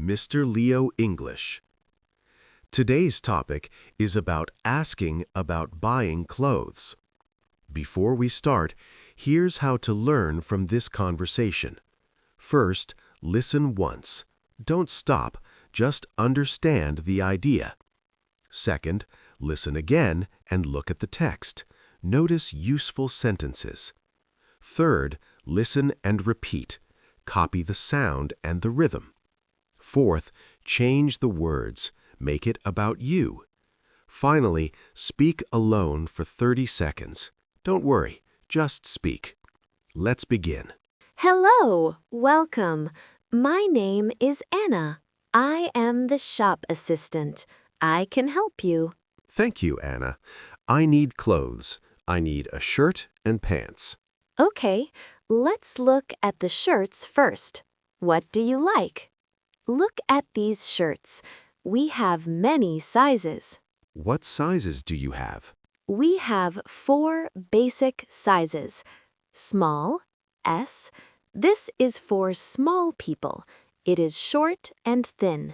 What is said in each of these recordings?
Mr. Leo English. Today's topic is about asking about buying clothes. Before we start, here's how to learn from this conversation. First, listen once. Don't stop, just understand the idea. Second, listen again and look at the text. Notice useful sentences. Third, listen and repeat. Copy the sound and the rhythm. Fourth, change the words. Make it about you. Finally, speak alone for 30 seconds. Don't worry, just speak. Let's begin. Hello, welcome. My name is Anna. I am the shop assistant. I can help you. Thank you, Anna. I need clothes. I need a shirt and pants. Okay, let's look at the shirts first. What do you like? Look at these shirts. We have many sizes. What sizes do you have? We have 4 basic sizes. Small, S. This is for small people. It is short and thin.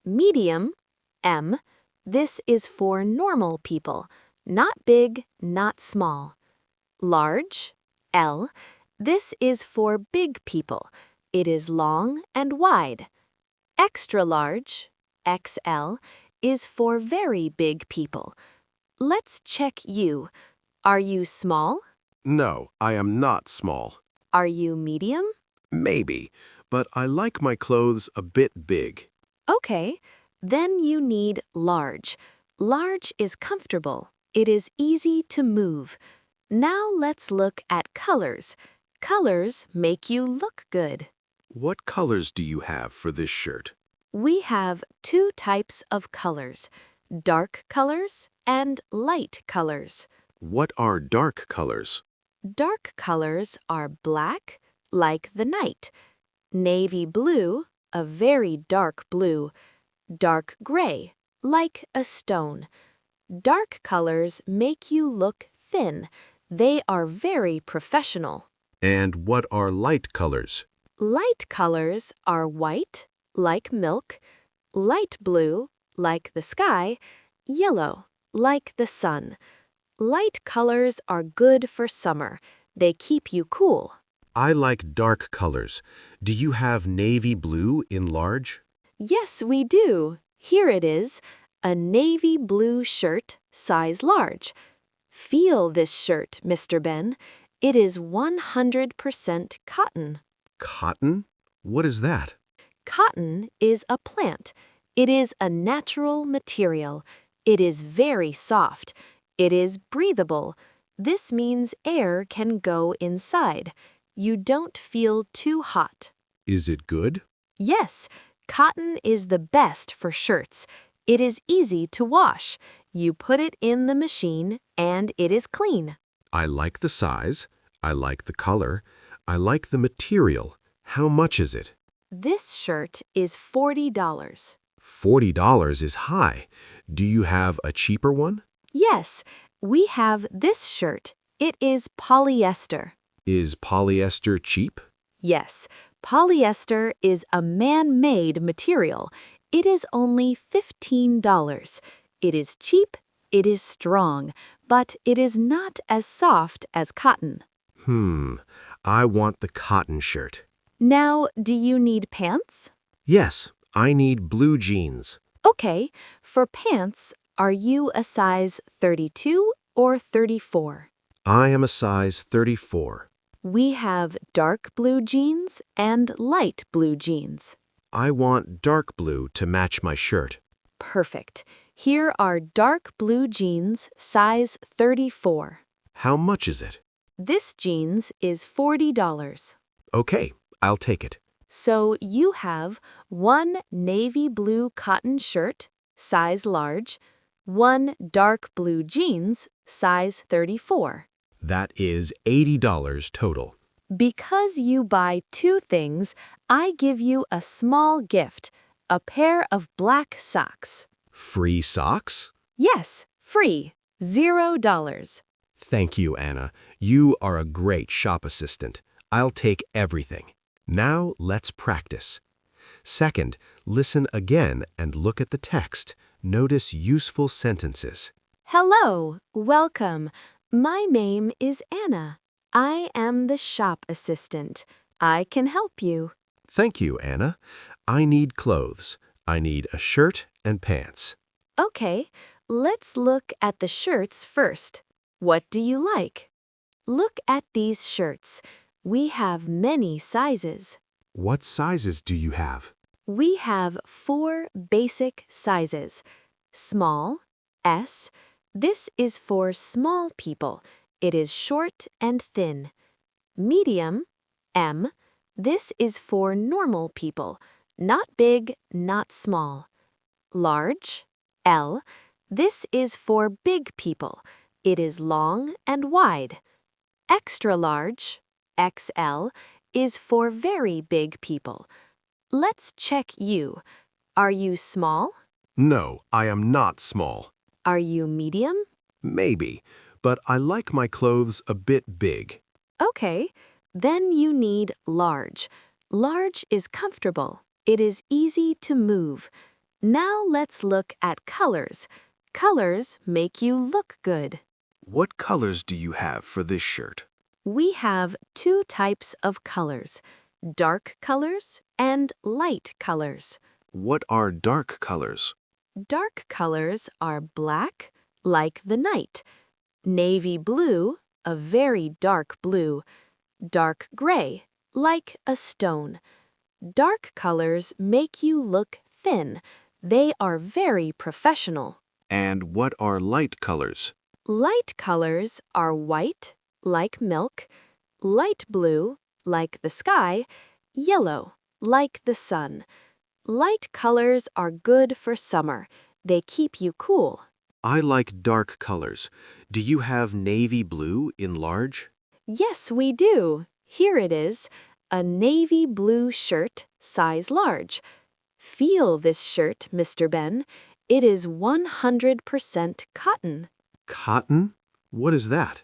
Medium, M. This is for normal people. Not big, not small. Large, L. This is for big people. It is long and wide. Extra large, XL, is for very big people. Let's check you. Are you small? No, I am not small. Are you medium? Maybe, but I like my clothes a bit big. Okay, then you need large. Large is comfortable. It is easy to move. Now let's look at colors. Colors make you look good. What colors do you have for this shirt? We have 2 types of colors, dark colors and light colors. What are dark colors? Dark colors are black, like the night, navy blue, a very dark blue, dark gray, like a stone. Dark colors make you look thin. They are very professional. And what are light colors? Light colors are white, like milk, light blue, like the sky, yellow, like the sun. Light colors are good for summer. They keep you cool. I like dark colors. Do you have navy blue in large? Yes, we do. Here it is, a navy blue shirt, size large. Feel this shirt, Mr. Ben. It is 100% cotton. Cotton? What is that? Cotton is a plant. It is a natural material. It is very soft. It is breathable. This means air can go inside. You don't feel too hot. Is it good? Yes, cotton is the best for shirts. It is easy to wash. You put it in the machine and it is clean. I like the size. I like the color. I like the material. How much is it? This shirt is $40. $40 is high. Do you have a cheaper one? Yes, we have this shirt. It is polyester. Is polyester cheap? Yes, polyester is a man-made material. It is only $15. It is cheap, it is strong, but it is not as soft as cotton. I want the cotton shirt. Now, do you need pants? Yes, I need blue jeans. Okay, for pants, are you a size 32 or 34? I am a size 34. We have dark blue jeans and light blue jeans. I want dark blue to match my shirt. Perfect. Here are dark blue jeans, size 34. How much is it? This jeans is $40. Okay, I'll take it. So you have 1 navy blue cotton shirt, size large, 1 dark blue jeans, size 34. That is $80 total. Because you buy 2 things, I give you a small gift, a pair of black socks. Free socks? Yes, free, $0. Thank you, Anna. You are a great shop assistant. I'll take everything. Now let's practice. Second, listen again and look at the text. Notice useful sentences. Hello, welcome. My name is Anna. I am the shop assistant. I can help you. Thank you, Anna. I need clothes. I need a shirt and pants. Okay, let's look at the shirts first. What do you like? Look at these shirts. We have many sizes. What sizes do you have? We have 4 basic sizes. Small, S. This is for small people. It is short and thin. Medium, M. This is for normal people. Not big, not small. Large, L. This is for big people. It is long and wide. Extra large, XL, is for very big people. Let's check you. Are you small? No, I am not small. Are you medium? Maybe, but I like my clothes a bit big. Okay, then you need large. Large is comfortable. It is easy to move. Now let's look at colors. Colors make you look good. What colors do you have for this shirt? We have 2 types of colors, dark colors and light colors. What are dark colors? Dark colors are black, like the night, navy blue, a very dark blue, dark gray, like a stone. Dark colors make you look thin. They are very professional. And what are light colors? Light colors are white, like milk, light blue, like the sky, yellow, like the sun. Light colors are good for summer. They keep you cool. I like dark colors. Do you have navy blue in large? Yes, we do. Here it is, a navy blue shirt, size large. Feel this shirt, Mr. Ben. It is 100% cotton. Cotton? What is that?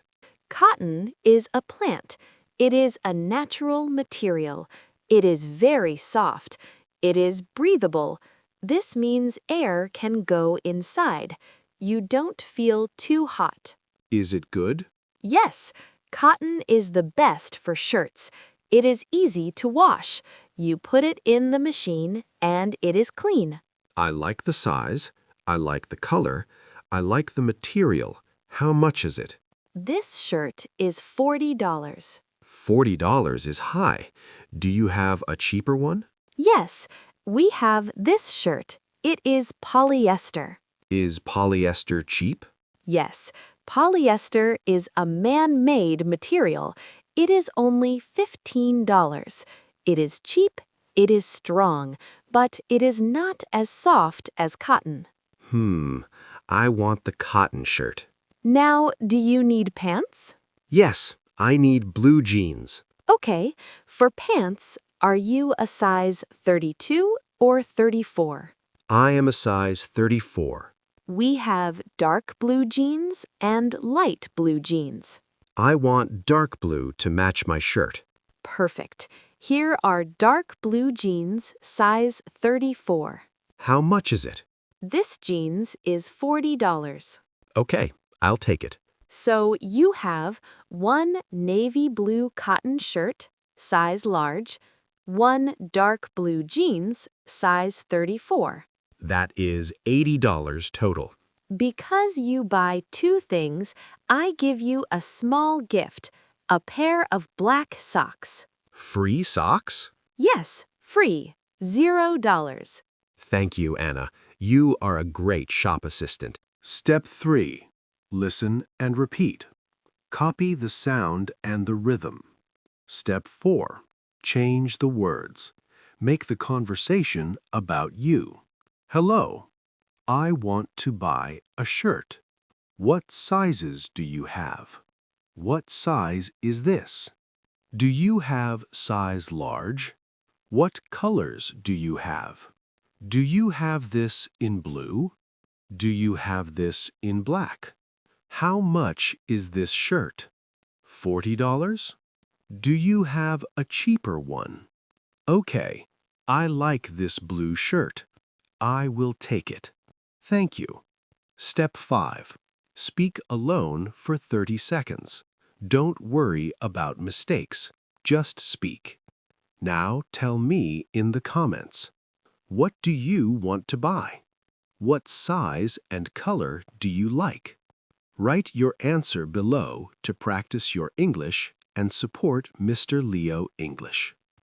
Cotton is a plant. It is a natural material. It is very soft. It is breathable. This means air can go inside. You don't feel too hot. Is it good? Yes, cotton is the best for shirts. It is easy to wash. You put it in the machine and it is clean. I like the size. I like the color. I like the material. How much is it? This shirt is $40. $40 is high. Do you have a cheaper one? Yes, we have this shirt. It is polyester. Is polyester cheap? Yes, polyester is a man-made material. It is only $15. It is cheap, it is strong, but it is not as soft as cotton. I want the cotton shirt. Now, do you need pants? Yes, I need blue jeans. Okay, for pants, are you a size 32 or 34? I am a size 34. We have dark blue jeans and light blue jeans. I want dark blue to match my shirt. Perfect. Here are dark blue jeans, size 34. How much is it? This jeans is $40. Okay, I'll take it. So you have 1 navy blue cotton shirt, size large, 1 dark blue jeans, size 34. That is $80 total. Because you buy 2 things, I give you a small gift, a pair of black socks. Free socks? Yes, free, $0. Thank you, Anna. You are a great shop assistant. Step 3. Listen and repeat. Copy the sound and the rhythm. Step 4. Change the words. Make the conversation about you. Hello. I want to buy a shirt. What sizes do you have? What size is this? Do you have size large? What colors do you have? Do you have this in blue? Do you have this in black? How much is this shirt? $40? Do you have a cheaper one? Okay, I like this blue shirt. I will take it. Thank you. Step 5. Speak alone for 30 seconds. Don't worry about mistakes. Just speak. Now tell me in the comments. What do you want to buy? What size and color do you like? Write your answer below to practice your English and support Mr. Leo English.